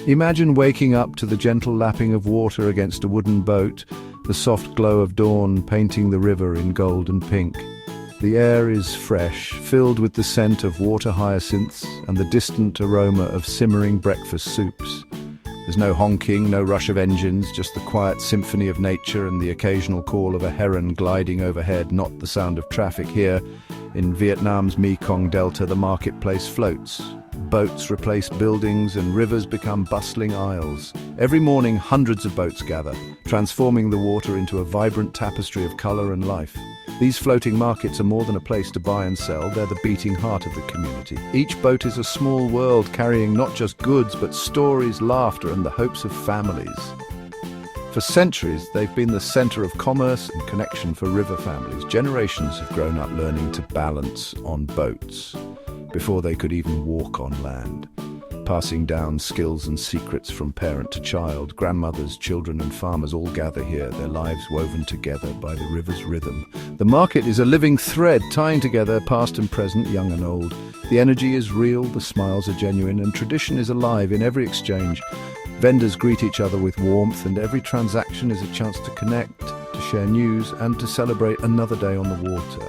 Imagine waking up to the gentle lapping of water against a wooden boat, the soft glow of dawn painting the river in gold and pink. The air is fresh, filled with the scent of water hyacinths and the distant aroma of simmering breakfast soups. There's no honking, no rush of engines, just the quiet symphony of nature and the occasional call of a heron gliding overhead, not the sound of traffic here. In Vietnam's Mekong Delta, the marketplace floats. Boats replace buildings and rivers become bustling isles. Every morning, hundreds of boats gather, transforming the water into a vibrant tapestry of color and life. These floating markets are more than a place to buy and sell, they're the beating heart of the community. Each boat is a small world carrying not just goods, but stories, laughter, and the hopes of families. For centuries, they've been the center of commerce and connection for river families. Generations have grown up learning to balance on boats before they could even walk on land, passing down skills and secrets from parent to child. Grandmothers, children, and farmers all gather here, their lives woven together by the river's rhythm. The market is a living thread tying together past and present, young and old. The energy is real, the smiles are genuine, and tradition is alive in every exchange. Vendors greet each other with warmth, and every transaction is a chance to connect, to share news, and to celebrate another day on the water.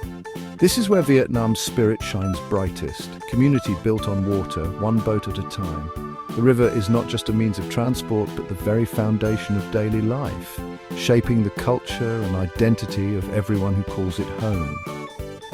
This is where Vietnam's spirit shines brightest. Community built on water, one boat at a time. The river is not just a means of transport, but the very foundation of daily life, shaping the culture and identity of everyone who calls it home.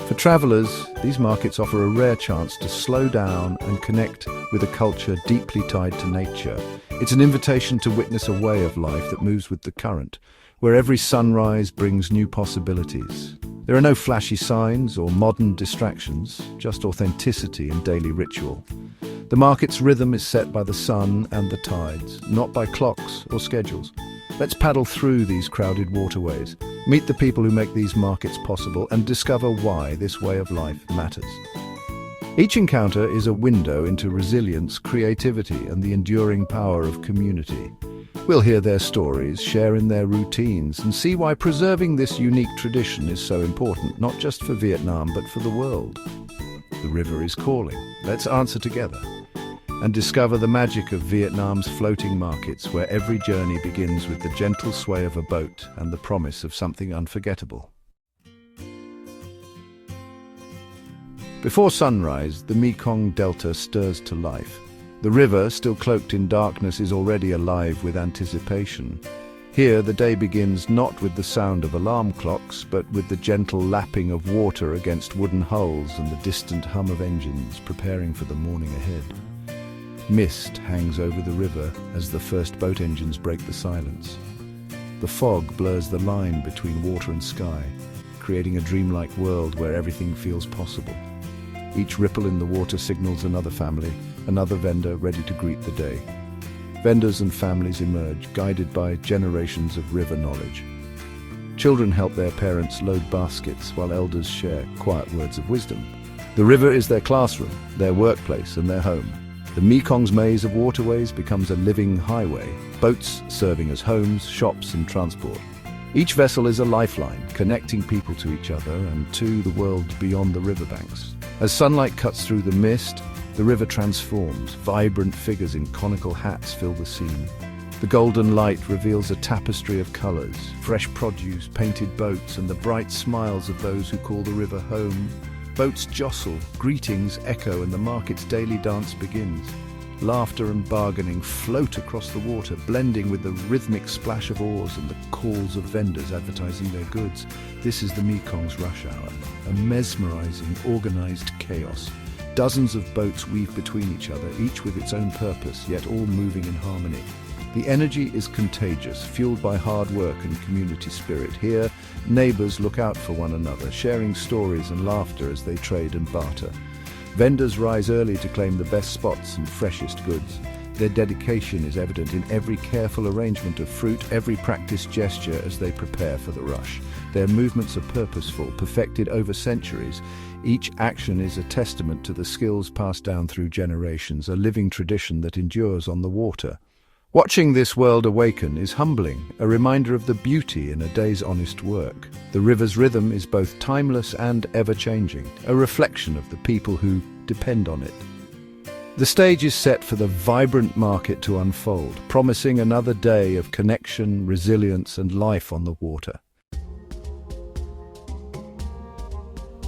For travelers, these markets offer a rare chance to slow down and connect with a culture deeply tied to nature. It's an invitation to witness a way of life that moves with the current, where every sunrise brings new possibilities. There are no flashy signs or modern distractions, just authenticity and daily ritual. The market's rhythm is set by the sun and the tides, not by clocks or schedules. Let's paddle through these crowded waterways, meet the people who make these markets possible, and discover why this way of life matters. Each encounter is a window into resilience, creativity, and the enduring power of community. We'll hear their stories, share in their routines, and see why preserving this unique tradition is so important, not just for Vietnam, but for the world. The river is calling. Let's answer together and discover the magic of Vietnam's floating markets, where every journey begins with the gentle sway of a boat and the promise of something unforgettable. Before sunrise, the Mekong Delta stirs to life. The river, still cloaked in darkness, is already alive with anticipation. Here, the day begins not with the sound of alarm clocks, but with the gentle lapping of water against wooden hulls and the distant hum of engines preparing for the morning ahead. Mist hangs over the river as the first boat engines break the silence. The fog blurs the line between water and sky, creating a dreamlike world where everything feels possible. Each ripple in the water signals another family, another vendor ready to greet the day. Vendors and families emerge, guided by generations of river knowledge. Children help their parents load baskets, while elders share quiet words of wisdom. The river is their classroom, their workplace, and their home. The Mekong's maze of waterways becomes a living highway, boats serving as homes, shops, and transport. Each vessel is a lifeline, connecting people to each other and to the world beyond the riverbanks. As sunlight cuts through the mist, the river transforms. Vibrant figures in conical hats fill the scene. The golden light reveals a tapestry of colors, fresh produce, painted boats, and the bright smiles of those who call the river home. Boats jostle, greetings echo, and the market's daily dance begins. Laughter and bargaining float across the water, blending with the rhythmic splash of oars and the calls of vendors advertising their goods. This is the Mekong's rush hour, a mesmerizing, organized chaos. Dozens of boats weave between each other, each with its own purpose, yet all moving in harmony. The energy is contagious, fueled by hard work and community spirit. Here, neighbors look out for one another, sharing stories and laughter as they trade and barter. Vendors rise early to claim the best spots and freshest goods. Their dedication is evident in every careful arrangement of fruit, every practiced gesture as they prepare for the rush. Their movements are purposeful, perfected over centuries. Each action is a testament to the skills passed down through generations, a living tradition that endures on the water. Watching this world awaken is humbling, a reminder of the beauty in a day's honest work. The river's rhythm is both timeless and ever-changing, a reflection of the people who depend on it. The stage is set for the vibrant market to unfold, promising another day of connection, resilience, and life on the water.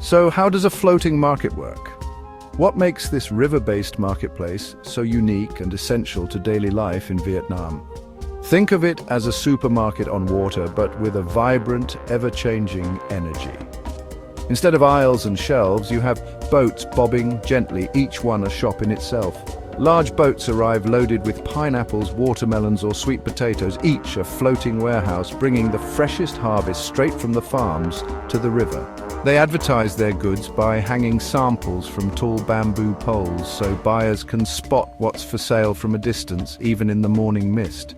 So, how does a floating market work? What makes this river-based marketplace so unique and essential to daily life in Vietnam? Think of it as a supermarket on water, but with a vibrant, ever-changing energy. Instead of aisles and shelves, you have boats bobbing gently, each one a shop in itself. Large boats arrive loaded with pineapples, watermelons, or sweet potatoes, each a floating warehouse bringing the freshest harvest straight from the farms to the river. They advertise their goods by hanging samples from tall bamboo poles so buyers can spot what's for sale from a distance, even in the morning mist.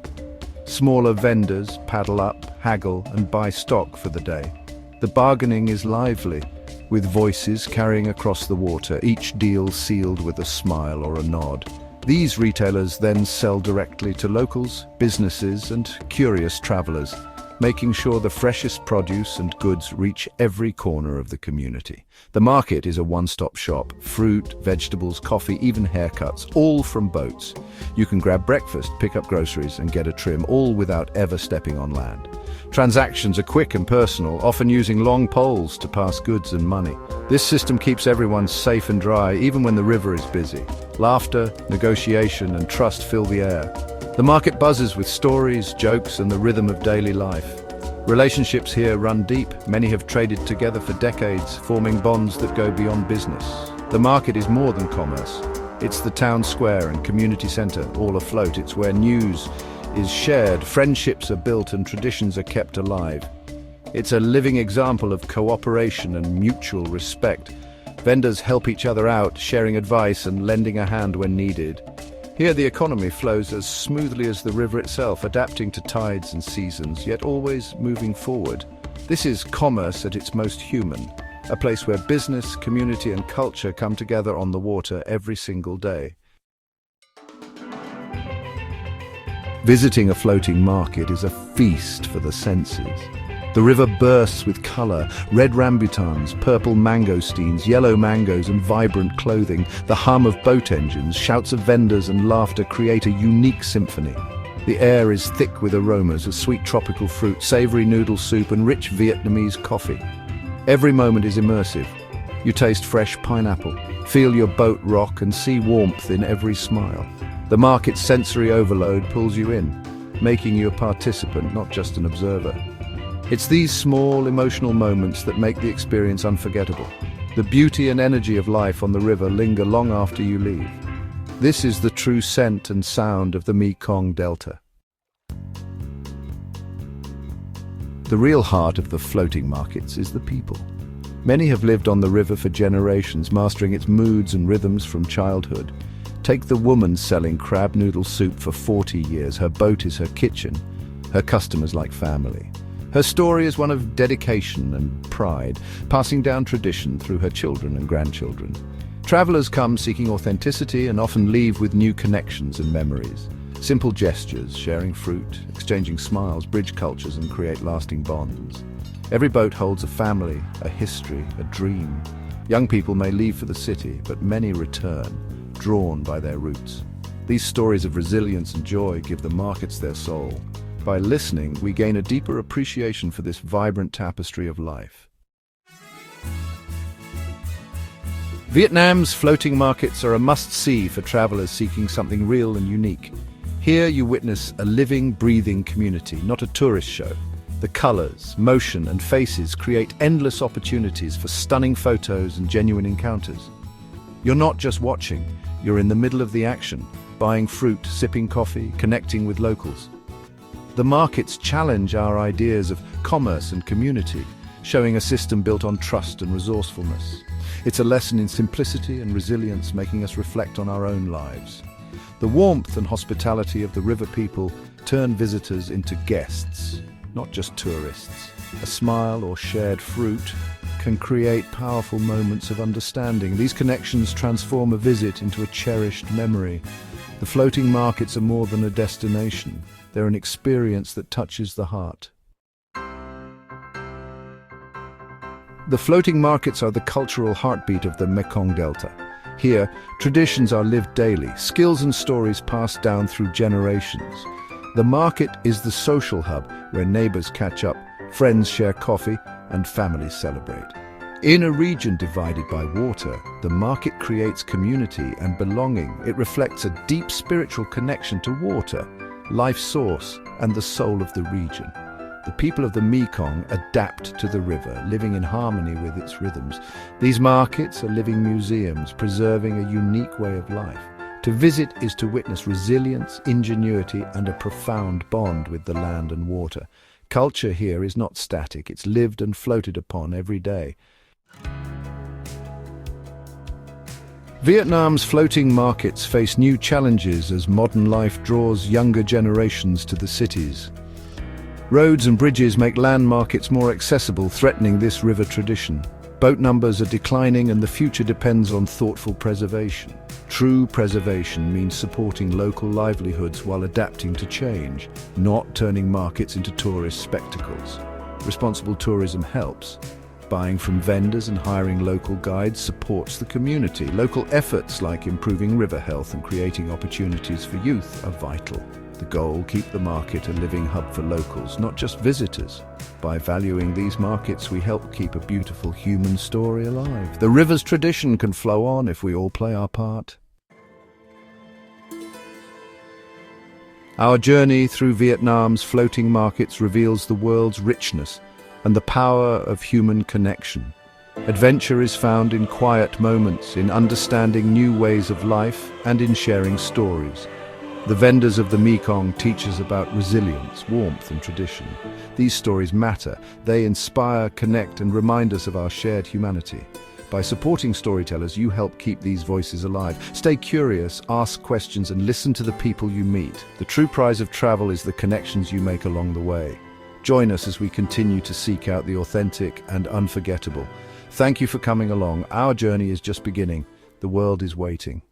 Smaller vendors paddle up, haggle, and buy stock for the day. The bargaining is lively, with voices carrying across the water, each deal sealed with a smile or a nod. These retailers then sell directly to locals, businesses, and curious travelers, making sure the freshest produce and goods reach every corner of the community. The market is a one-stop shop: fruit, vegetables, coffee, even haircuts, all from boats. You can grab breakfast, pick up groceries, and get a trim, all without ever stepping on land. Transactions are quick and personal, often using long poles to pass goods and money. This system keeps everyone safe and dry, even when the river is busy. Laughter, negotiation, and trust fill the air. The market buzzes with stories, jokes, and the rhythm of daily life. Relationships here run deep. Many have traded together for decades, forming bonds that go beyond business. The market is more than commerce. It's the town square and community center, all afloat. It's where news is shared, friendships are built, and traditions are kept alive. It's a living example of cooperation and mutual respect. Vendors help each other out, sharing advice and lending a hand when needed. Here the economy flows as smoothly as the river itself, adapting to tides and seasons, yet always moving forward. This is commerce at its most human, a place where business, community, and culture come together on the water every single day. Visiting a floating market is a feast for the senses. The river bursts with color: red rambutans, purple mangosteens, yellow mangoes, and vibrant clothing. The hum of boat engines, shouts of vendors, and laughter create a unique symphony. The air is thick with aromas of sweet tropical fruit, savory noodle soup, and rich Vietnamese coffee. Every moment is immersive. You taste fresh pineapple, feel your boat rock, and see warmth in every smile. The market's sensory overload pulls you in, making you a participant, not just an observer. It's these small, emotional moments that make the experience unforgettable. The beauty and energy of life on the river linger long after you leave. This is the true scent and sound of the Mekong Delta. The real heart of the floating markets is the people. Many have lived on the river for generations, mastering its moods and rhythms from childhood. Take the woman selling crab noodle soup for 40 years. Her boat is her kitchen, her customers like family. Her story is one of dedication and pride, passing down tradition through her children and grandchildren. Travelers come seeking authenticity and often leave with new connections and memories. Simple gestures, sharing fruit, exchanging smiles, bridge cultures and create lasting bonds. Every boat holds a family, a history, a dream. Young people may leave for the city, but many return, drawn by their roots. These stories of resilience and joy give the markets their soul. By listening, we gain a deeper appreciation for this vibrant tapestry of life. Vietnam's floating markets are a must-see for travelers seeking something real and unique. Here you witness a living, breathing community, not a tourist show. The colors, motion, and faces create endless opportunities for stunning photos and genuine encounters. You're not just watching, you're in the middle of the action, buying fruit, sipping coffee, connecting with locals. The markets challenge our ideas of commerce and community, showing a system built on trust and resourcefulness. It's a lesson in simplicity and resilience, making us reflect on our own lives. The warmth and hospitality of the river people turn visitors into guests, not just tourists. A smile or shared fruit can create powerful moments of understanding. These connections transform a visit into a cherished memory. The floating markets are more than a destination. They're an experience that touches the heart. The floating markets are the cultural heartbeat of the Mekong Delta. Here, traditions are lived daily, skills and stories passed down through generations. The market is the social hub where neighbors catch up, friends share coffee, and families celebrate. In a region divided by water, the market creates community and belonging. It reflects a deep spiritual connection to water, life's source, and the soul of the region. The people of the Mekong adapt to the river, living in harmony with its rhythms. These markets are living museums, preserving a unique way of life. To visit is to witness resilience, ingenuity, and a profound bond with the land and water. Culture here is not static, it's lived and floated upon every day. Vietnam's floating markets face new challenges as modern life draws younger generations to the cities. Roads and bridges make land markets more accessible, threatening this river tradition. Boat numbers are declining and the future depends on thoughtful preservation. True preservation means supporting local livelihoods while adapting to change, not turning markets into tourist spectacles. Responsible tourism helps. Buying from vendors and hiring local guides supports the community. Local efforts like improving river health and creating opportunities for youth are vital. The goal, keep the market a living hub for locals, not just visitors. By valuing these markets, we help keep a beautiful human story alive. The river's tradition can flow on if we all play our part. Our journey through Vietnam's floating markets reveals the world's richness and the power of human connection. Adventure is found in quiet moments, in understanding new ways of life, and in sharing stories. The vendors of the Mekong teach us about resilience, warmth, and tradition. These stories matter. They inspire, connect, and remind us of our shared humanity. By supporting storytellers, you help keep these voices alive. Stay curious, ask questions, and listen to the people you meet. The true prize of travel is the connections you make along the way. Join us as we continue to seek out the authentic and unforgettable. Thank you for coming along. Our journey is just beginning. The world is waiting.